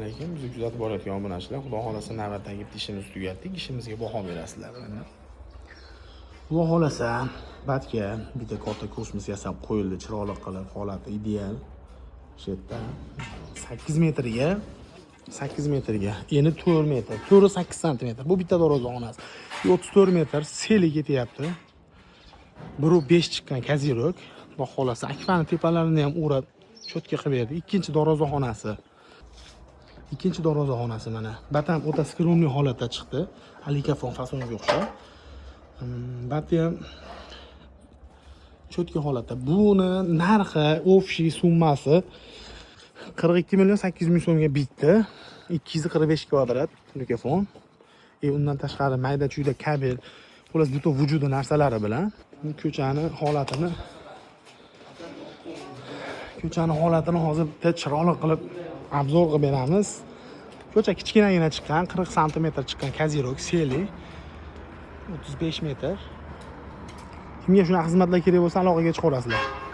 alaykum. Bizni kuzatib borayotgan obunachilar, xudo xolasa navbatdagi bitta ishimizni tugatdik. Ishimizga baho berasizlar mana. Xudo xolasa batga bitta katta kosmos yasab qo'yildi, chiroyli qilib, holati ideal. Shu yerda 8 metrga eni 4 metr, 4-8 sm. Bu bitta darvozaxonasi. 34 metr seli ketyapti. 1.5 chiqqan kazirok. Xudo xolasa akvani tepalarini ham o'rab cho'tka qilib berdi. Ikkinchi darvozaxonasi mana. Batam o'ta skromli holatda chiqdi. Alikafon fasoniga o'xshab. Bati ham cho'tka holatda. Buni narxi, общий summasi 42 million 800 ming so'mga bitdi. 245 kvadrat alikafon. Undan tashqari mayda chuyda kabel, xullas butun vujudi narsalari bilan ko'chani holatini hozir bitta chiroyli qilib obzor qilib beramiz. Ko'cha kichkinagina chiqqan, 40 sm chiqqan kazirok seli 35 metr. Kimga shunaqa xizmatlar kerak bo'lsa aloqaga chiqaverasizlar.